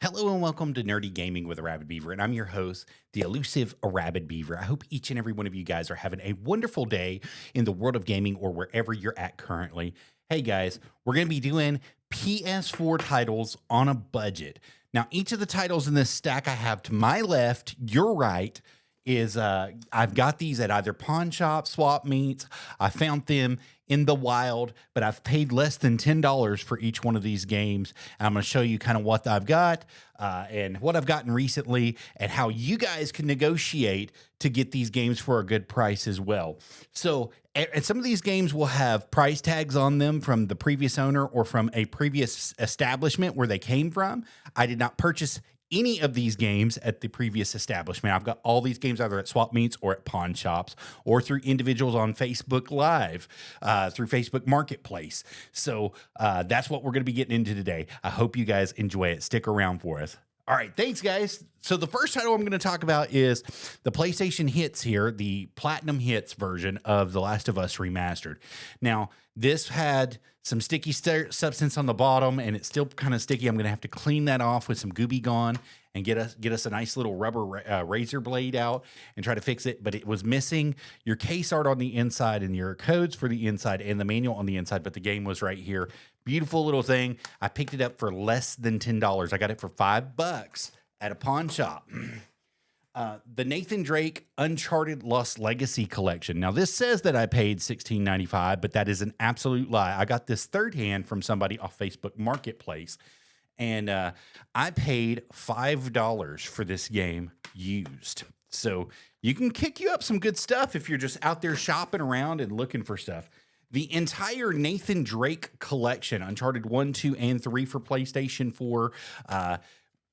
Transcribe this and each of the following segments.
Hello and welcome to Nerdy Gaming with a Rabid Beaver, and I'm your host, the elusive Rabid Beaver. I hope each and every one of you guys are having a wonderful day in the world of gaming or wherever you're at currently. Hey guys, we're going to be doing PS4 titles on a budget. Now, each of the titles in this stack I have to my left, your right, is I've got these at either pawn shop, swap meets. I found them in the wild, but I've paid less than $10 for each one of these games. And I'm going to show you kind of what I've got and what I've gotten recently and how you guys can negotiate to get these games for a good price as well. So, and some of these games will have price tags on them from the previous owner or from a previous establishment where they came from. I did not purchase any of these games at the previous establishment. I've got all these games either at swap meets or at pawn shops or through individuals on Facebook Live, through Facebook Marketplace. So that's what we're going to be getting into today. I hope you guys enjoy it. Stick around for us. All right, thanks, guys. So the first title I'm going to talk about is the PlayStation Hits here, the Platinum Hits version of The Last of Us Remastered. Now, this had some sticky substance on the bottom, and it's still kind of sticky. I'm going to have to clean that off with some Gooby Gone and get us a nice little rubber razor blade out and try to fix it. But it was missing your case art on the inside and your codes for the inside and the manual on the inside, but the game was right here. Beautiful little thing. I picked it up for less than $10. I got it for $5 at a pawn shop. The Nathan Drake Uncharted Lost Legacy Collection. Now, this says that I paid $16.95, but that is an absolute lie. I got this third hand from somebody off Facebook Marketplace, and I paid $5 for this game used. So you can kick you up some good stuff if you're just out there shopping around and looking for stuff. The entire Nathan Drake collection, Uncharted 1, 2, and 3 for PlayStation 4,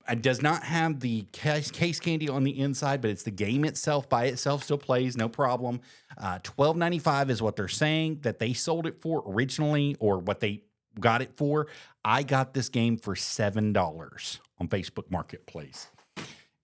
it does not have the case candy on the inside, but it's the game itself by itself still plays, no problem. $12.95 is what they're saying that they sold it for originally, or what they got it for. I got this game for $7 on Facebook Marketplace.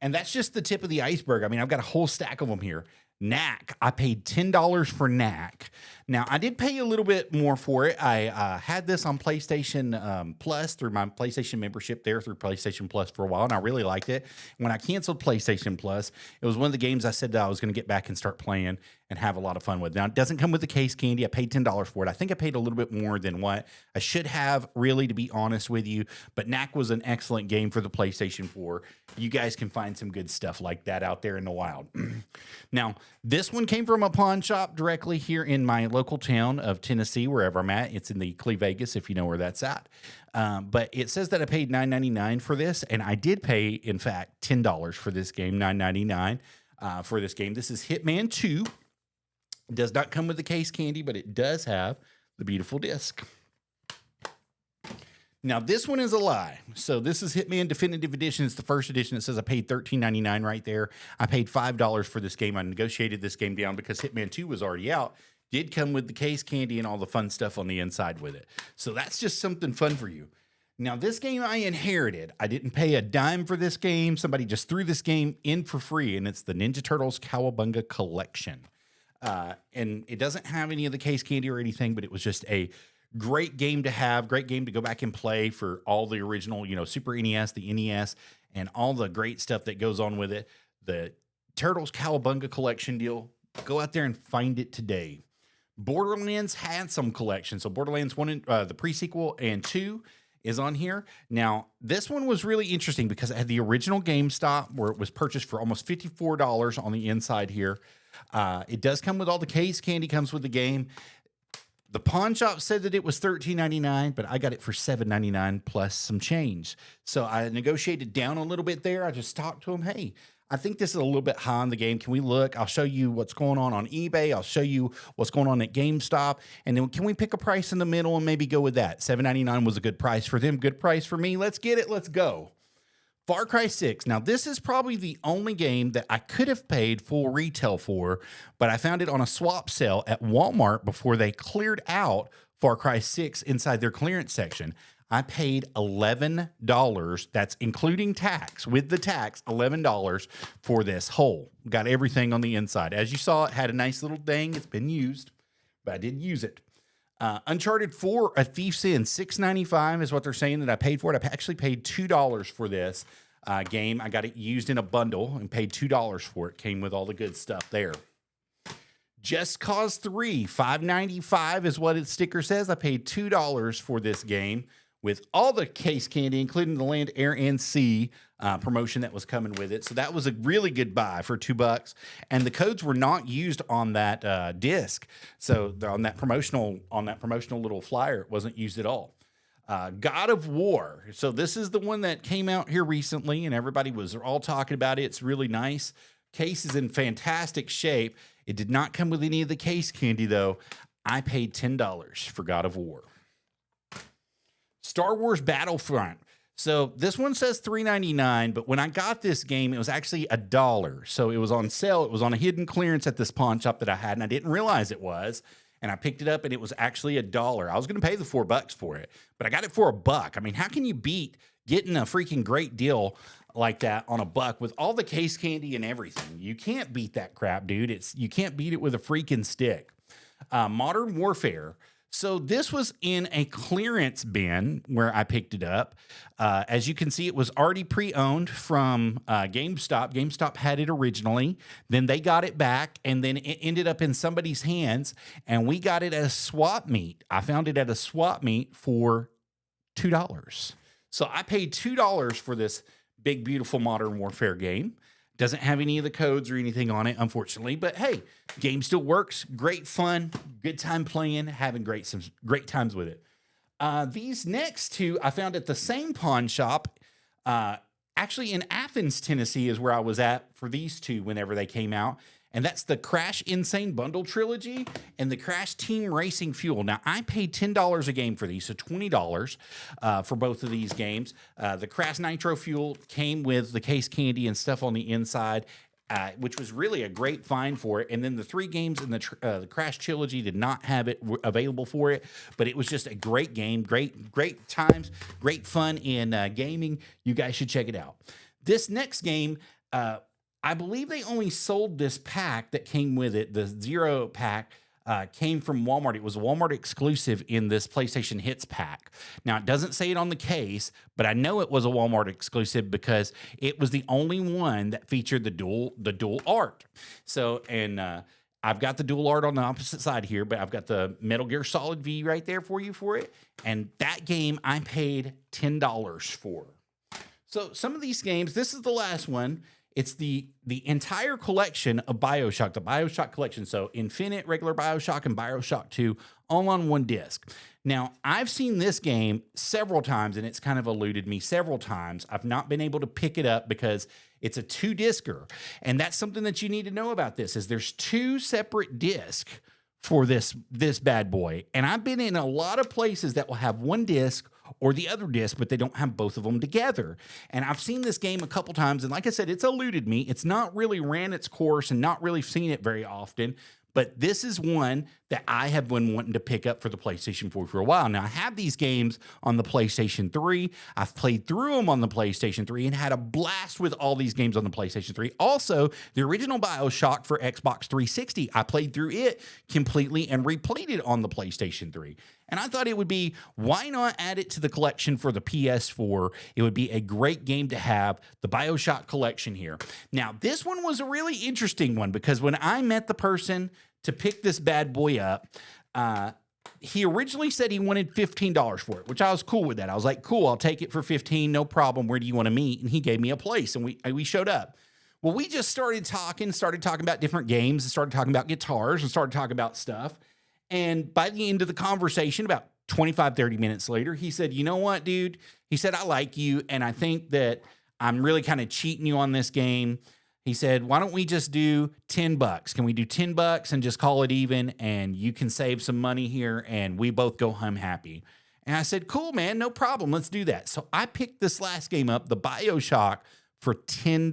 And that's just the tip of the iceberg. I mean, I've got a whole stack of them here. Knack, I paid $10 for Knack. Now, I did pay a little bit more for it. I had this on PlayStation Plus through my PlayStation membership there through PlayStation Plus for a while, and I really liked it. When I canceled PlayStation Plus, it was one of the games I said that I was going to get back and start playing and have a lot of fun with. Now, it doesn't come with the case candy. I paid $10 for it. I think I paid a little bit more than what I should have, really, to be honest with you. But Knack was an excellent game for the PlayStation 4. You guys can find some good stuff like that out there in the wild. Now, this one came from a pawn shop directly here in my local town of Tennessee, wherever I'm at. It's in the Vegas, if you know where that's at. But it says that I paid $9.99 for this, and I did pay, in fact, $10 for this game, $9.99 for this game. This is Hitman 2. It does not come with the case candy, but it does have the beautiful disc. Now, this one is a lie. So this is Hitman Definitive Edition. It's the first edition. It says I paid $13.99 right there. I paid $5 for this game. I negotiated this game down because Hitman 2 was already out. Did come with the case candy and all the fun stuff on the inside with it. So that's just something fun for you. Now, this game I inherited. I didn't pay a dime for this game. Somebody just threw this game in for free, and it's the Ninja Turtles Cowabunga Collection. And it doesn't have any of the case candy or anything, but it was just a great game to have, great game to go back and play for all the original, Super NES, the NES, and all the great stuff that goes on with it. The Turtles Cowabunga Collection deal, go out there and find it today. Borderlands had some collections. So Borderlands 1, the pre-sequel, and 2 is on here. Now, this one was really interesting because it had the original GameStop where it was purchased for almost $54 on the inside here. It does come with all the case candy, comes with the game. The pawn shop said that it was $13.99, but I got it for $7.99 plus some change. So I negotiated down a little bit there. I just talked to him, hey, I think this is a little bit high on the game. Can we look? I'll show you what's going on eBay. I'll show you what's going on at GameStop. And then can we pick a price in the middle and maybe go with that? $7.99 was a good price for them, good price for me. Let's get it. Let's go. Far Cry 6. Now, this is probably the only game that I could have paid full retail for, but I found it on a swap sale at Walmart before they cleared out Far Cry 6 inside their clearance section. I paid $11. That's including tax. With the tax, $11 for this whole. Got everything on the inside. As you saw, it had a nice little thing. It's been used, but I didn't use it. Uncharted 4, A Thief's End, $6.95 is what they're saying that I paid for it. I actually paid $2 for this game. I got it used in a bundle and paid $2 for it. Came with all the good stuff there. Just Cause 3, $5.95 is what its sticker says. I paid $2 for this game with all the case candy, including the Land, Air, and Sea promotion that was coming with it. So that was a really good buy for $2. And the codes were not used on that disc. So on that promotional little flyer, it wasn't used at all. God of War. So this is the one that came out here recently, and everybody was all talking about it. It's really nice. Case is in fantastic shape. It did not come with any of the case candy, though. I paid $10 for God of War. Star Wars Battlefront. So this one says $3.99, but when I got this game, it was actually $1. So it was on sale. It was on a hidden clearance at this pawn shop that I had, and I didn't realize it was. And I picked it up, and it was actually $1. I was going to pay the $4 for it, but I got it for $1. I mean, how can you beat getting a freaking great deal like that on $1 with all the case candy and everything? You can't beat that crap, dude. You can't beat it with a freaking stick. Modern Warfare. So this was in a clearance bin where I picked it up. As you can see, it was already pre-owned from GameStop. GameStop had it originally. Then they got it back, and then it ended up in somebody's hands, and we got it at a swap meet. I found it at a swap meet for $2. So I paid $2 for this big, beautiful Modern Warfare game. Doesn't have any of the codes or anything on it, unfortunately. But hey, game still works. Great fun. Good time playing. Having great times with it. These next two I found at the same pawn shop. Actually in Athens, Tennessee is where I was at for these two whenever they came out. And that's the Crash Insane Bundle Trilogy and the Crash Team Racing Fuel. Now, I paid $10 a game for these, so $20 for both of these games. The Crash Nitro Fuel came with the case candy and stuff on the inside, which was really a great find for it. And then the 3 games in the Crash Trilogy did not have it available for it, but it was just a great game, great times, great fun in gaming. You guys should check it out. This next game, I believe they only sold this pack that came with it. The Zero pack came from Walmart. It was a Walmart exclusive in this PlayStation Hits pack. Now, it doesn't say it on the case, but I know it was a Walmart exclusive because it was the only one that featured the dual art. So, and I've got the dual art on the opposite side here, but I've got the Metal Gear Solid V right there for you for it. And that game I paid $10 for. So some of these games, this is the last one. It's the entire collection of BioShock, the BioShock collection. So Infinite, regular BioShock, and BioShock 2 all on one disc. Now, I've seen this game several times, and it's kind of eluded me several times. I've not been able to pick it up because it's a 2-discer. And that's something that you need to know about this, is there's 2 separate discs for this bad boy. And I've been in a lot of places that will have one disc or the other disc, but they don't have both of them together. And I've seen this game a couple times, and like I said, it's eluded me. It's not really ran its course and not really seen it very often. But this is one that I have been wanting to pick up for the PlayStation 4 for a while. Now, I have these games on the PlayStation 3. I've played through them on the PlayStation 3 and had a blast with all these games on the PlayStation 3. Also, the original BioShock for Xbox 360, I played through it completely and replayed it on the PlayStation 3. And I thought it would be, why not add it to the collection for the PS4? It would be a great game to have, the BioShock collection here. Now, this one was a really interesting one because when I met the person to pick this bad boy up, he originally said he wanted $15 for it, which I was cool with that. I was like, cool, I'll take it for $15, no problem. Where do you want to meet? And he gave me a place, and we showed up. Well, we just started talking about different games, and started talking about guitars, and started talking about stuff. And by the end of the conversation, about 25, 30 minutes later, he said, you know what, dude? He said, I like you, and I think that I'm really kind of cheating you on this game. He said, why don't we just do $10? Can we do $10 and just call it even, and you can save some money here, and we both go home happy? And I said, cool, man, no problem. Let's do that. So I picked this last game up, the BioShock, for $10.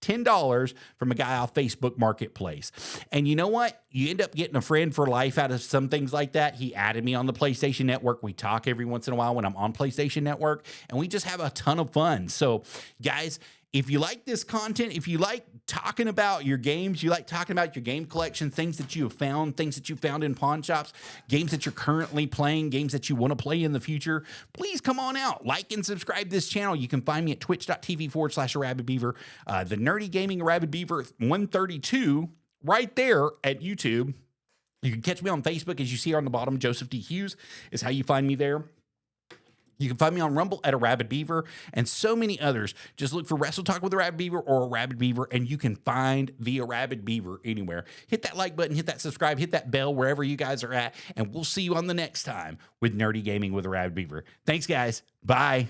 $10 from a guy off Facebook Marketplace. And you know what? You end up getting a friend for life out of some things like that. He added me on the PlayStation Network. We talk every once in a while when I'm on PlayStation Network, and we just have a ton of fun. So, guys, If you like this content, if you like talking about your games, you like talking about your game collection, things that you have found, things that you found in pawn shops, games that you're currently playing, games that you want to play in the future, please come on out. Like and subscribe this channel. You can find me at twitch.tv/rabidbeaver. The Nerdy Gaming Rabid Beaver 132 right there at YouTube. You can catch me on Facebook, as you see on the bottom. Joseph D. Hughes is how you find me there. You can find me on Rumble at a Rabid Beaver and so many others. Just look for Wrestle Talk with a Rabid Beaver or a Rabid Beaver, and you can find the Rabid Beaver anywhere. Hit that like button, hit that subscribe, hit that bell wherever you guys are at, and we'll see you on the next time with Nerdy Gaming with a Rabid Beaver. Thanks, guys. Bye.